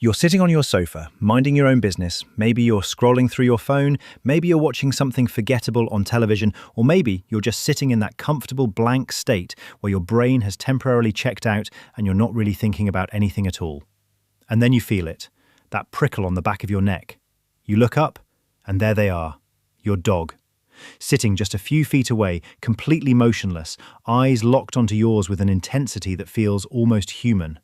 You're sitting on your sofa, minding your own business. Maybe you're scrolling through your phone, maybe you're watching something forgettable on television, or maybe you're just sitting in that comfortable blank state where your brain has temporarily checked out and you're not really thinking about anything at all. And then you feel it, that prickle on the back of your neck. You look up, and there they are, your dog. Sitting just a few feet away, completely motionless, eyes locked onto yours with an intensity that feels almost human.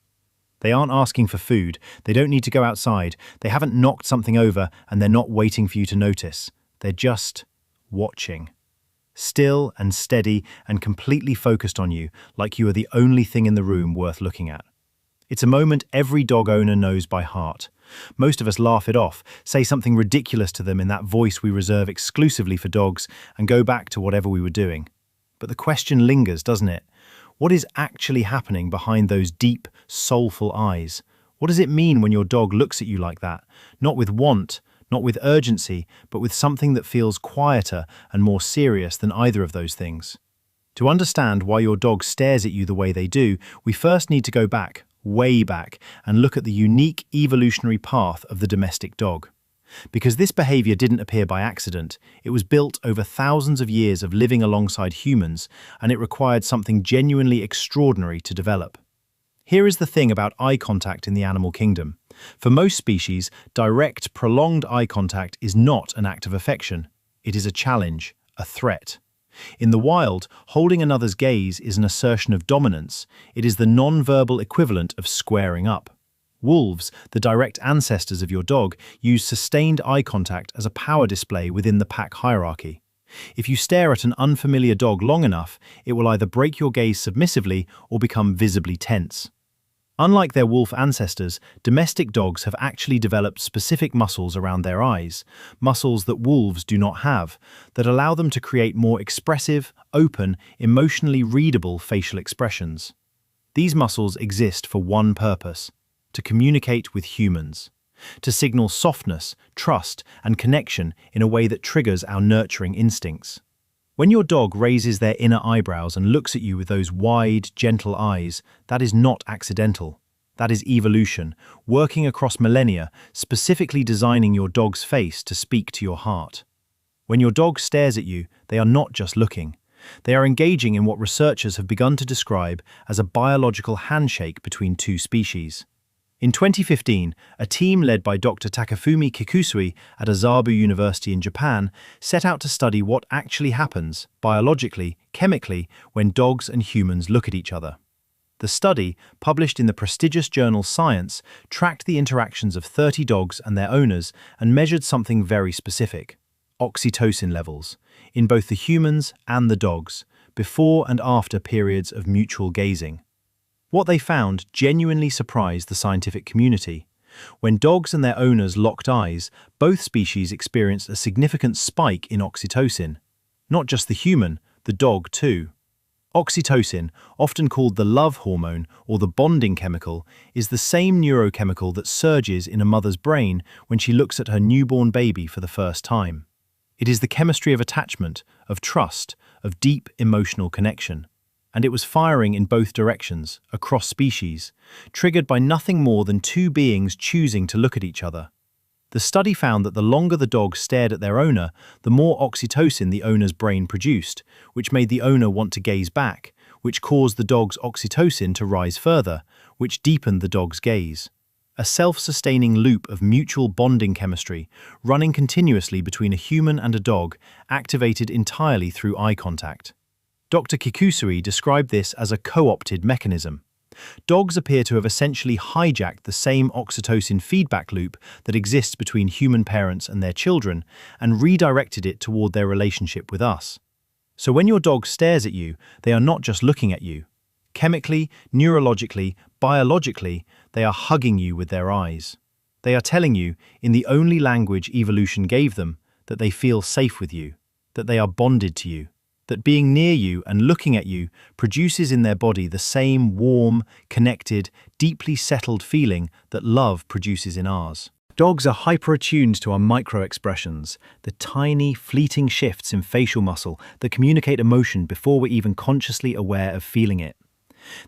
They aren't asking for food, they don't need to go outside, they haven't knocked something over, and they're not waiting for you to notice. They're just watching. Still and steady and completely focused on you, like you are the only thing in the room worth looking at. It's a moment every dog owner knows by heart. Most of us laugh it off, say something ridiculous to them in that voice we reserve exclusively for dogs, and go back to whatever we were doing. But the question lingers, doesn't it? What is actually happening behind those deep, soulful eyes? What does it mean when your dog looks at you like that? Not with want, not with urgency, but with something that feels quieter and more serious than either of those things. To understand why your dog stares at you the way they do, we first need to go back, way back, and look at the unique evolutionary path of the domestic dog. Because this behavior didn't appear by accident, it was built over thousands of years of living alongside humans, and it required something genuinely extraordinary to develop. Here is the thing about eye contact in the animal kingdom. For most species, direct, prolonged eye contact is not an act of affection. It is a challenge, a threat. In the wild, holding another's gaze is an assertion of dominance. It is the non-verbal equivalent of squaring up. Wolves, the direct ancestors of your dog, use sustained eye contact as a power display within the pack hierarchy. If you stare at an unfamiliar dog long enough, it will either break your gaze submissively or become visibly tense. Unlike their wolf ancestors, domestic dogs have actually developed specific muscles around their eyes, muscles that wolves do not have, that allow them to create more expressive, open, emotionally readable facial expressions. These muscles exist for one purpose: to communicate with humans, to signal softness, trust, and connection in a way that triggers our nurturing instincts. When your dog raises their inner eyebrows and looks at you with those wide, gentle eyes, that is not accidental. That is evolution, working across millennia, specifically designing your dog's face to speak to your heart. When your dog stares at you, they are not just looking. They are engaging in what researchers have begun to describe as a biological handshake between two species. In 2015, a team led by Dr. Takafumi Kikusui at Azabu University in Japan set out to study what actually happens, biologically, chemically, when dogs and humans look at each other. The study, published in the prestigious journal Science, tracked the interactions of 30 dogs and their owners and measured something very specific: oxytocin levels, in both the humans and the dogs, before and after periods of mutual gazing. What they found genuinely surprised the scientific community. When dogs and their owners locked eyes, both species experienced a significant spike in oxytocin. Not just the human, the dog too. Oxytocin, often called the love hormone or the bonding chemical, is the same neurochemical that surges in a mother's brain when she looks at her newborn baby for the first time. It is the chemistry of attachment, of trust, of deep emotional connection. And it was firing in both directions, across species, triggered by nothing more than two beings choosing to look at each other. The study found that the longer the dog stared at their owner, the more oxytocin the owner's brain produced, which made the owner want to gaze back, which caused the dog's oxytocin to rise further, which deepened the dog's gaze. A self-sustaining loop of mutual bonding chemistry, running continuously between a human and a dog, activated entirely through eye contact. Dr. Kikusui described this as a co-opted mechanism. Dogs appear to have essentially hijacked the same oxytocin feedback loop that exists between human parents and their children and redirected it toward their relationship with us. So when your dog stares at you, they are not just looking at you. Chemically, neurologically, biologically, they are hugging you with their eyes. They are telling you, in the only language evolution gave them, that they feel safe with you, that they are bonded to you, that being near you and looking at you produces in their body the same warm, connected, deeply settled feeling that love produces in ours. Dogs are hyper-attuned to our micro-expressions, the tiny, fleeting shifts in facial muscle that communicate emotion before we're even consciously aware of feeling it.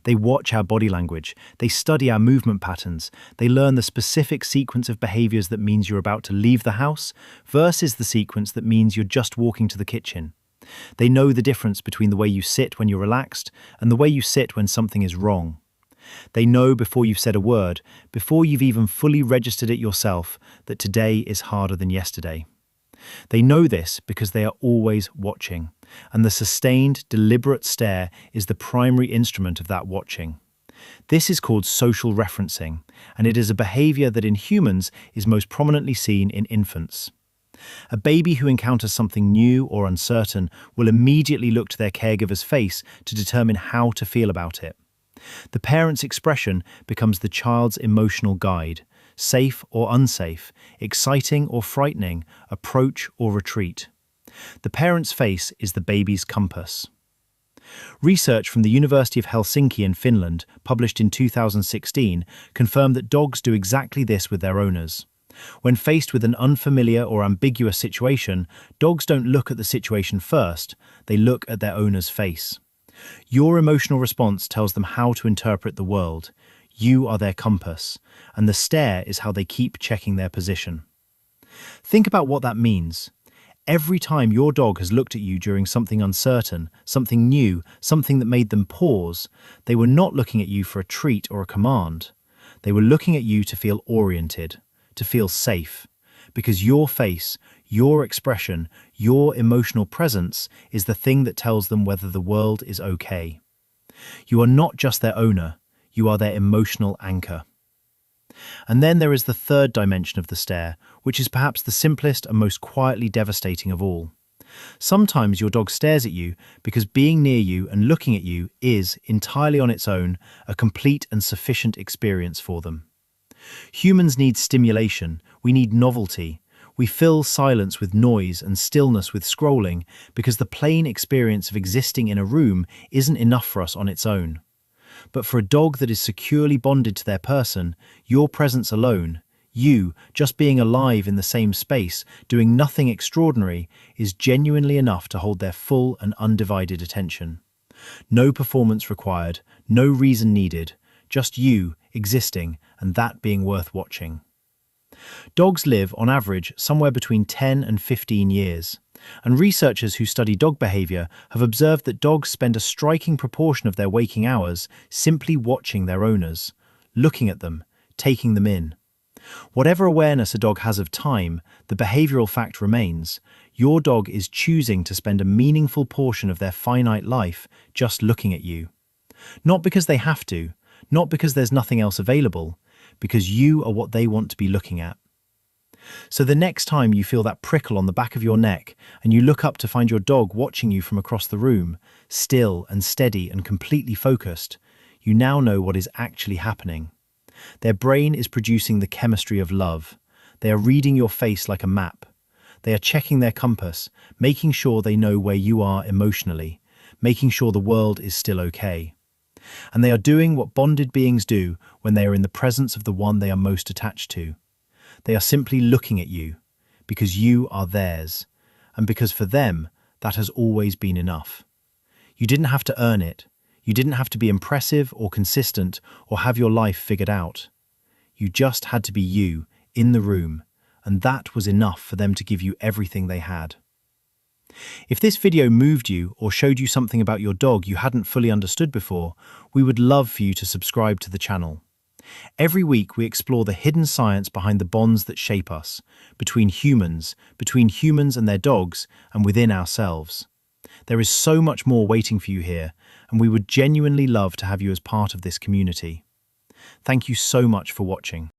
They watch our body language, they study our movement patterns, they learn the specific sequence of behaviors that means you're about to leave the house versus the sequence that means you're just walking to the kitchen. They know the difference between the way you sit when you're relaxed and the way you sit when something is wrong. They know before you've said a word, before you've even fully registered it yourself, that today is harder than yesterday. They know this because they are always watching, and the sustained, deliberate stare is the primary instrument of that watching. This is called social referencing, and it is a behavior that in humans is most prominently seen in infants. A baby who encounters something new or uncertain will immediately look to their caregiver's face to determine how to feel about it. The parent's expression becomes the child's emotional guide, safe or unsafe, exciting or frightening, approach or retreat. The parent's face is the baby's compass. Research from the University of Helsinki in Finland, published in 2016, confirmed that dogs do exactly this with their owners. When faced with an unfamiliar or ambiguous situation, dogs don't look at the situation first, they look at their owner's face. Your emotional response tells them how to interpret the world. You are their compass, and the stare is how they keep checking their position. Think about what that means. Every time your dog has looked at you during something uncertain, something new, something that made them pause, they were not looking at you for a treat or a command. They were looking at you to feel oriented, to feel safe, because your face, your expression, your emotional presence is the thing that tells them whether the world is okay. You are not just their owner, you are their emotional anchor. And then there is the third dimension of the stare, which is perhaps the simplest and most quietly devastating of all. Sometimes your dog stares at you because being near you and looking at you is, entirely on its own, a complete and sufficient experience for them. Humans need stimulation, we need novelty. We fill silence with noise and stillness with scrolling because the plain experience of existing in a room isn't enough for us on its own. But for a dog that is securely bonded to their person, your presence alone, you just being alive in the same space, doing nothing extraordinary, is genuinely enough to hold their full and undivided attention. No performance required, no reason needed, just you existing and that being worth watching. Dogs live, on average, somewhere between 10 and 15 years, and researchers who study dog behavior have observed that dogs spend a striking proportion of their waking hours simply watching their owners, looking at them, taking them in. Whatever awareness a dog has of time, the behavioral fact remains. Your dog is choosing to spend a meaningful portion of their finite life just looking at you. Not because they have to, not because there's nothing else available, because you are what they want to be looking at. So the next time you feel that prickle on the back of your neck and you look up to find your dog watching you from across the room, still and steady and completely focused, you now know what is actually happening. Their brain is producing the chemistry of love. They are reading your face like a map. They are checking their compass, making sure they know where you are emotionally, making sure the world is still okay. And they are doing what bonded beings do when they are in the presence of the one they are most attached to. They are simply looking at you, because you are theirs, and because for them, that has always been enough. You didn't have to earn it. You didn't have to be impressive or consistent or have your life figured out. You just had to be you, in the room, and that was enough for them to give you everything they had. If this video moved you or showed you something about your dog you hadn't fully understood before, we would love for you to subscribe to the channel. Every week we explore the hidden science behind the bonds that shape us, between humans and their dogs, and within ourselves. There is so much more waiting for you here, and we would genuinely love to have you as part of this community. Thank you so much for watching.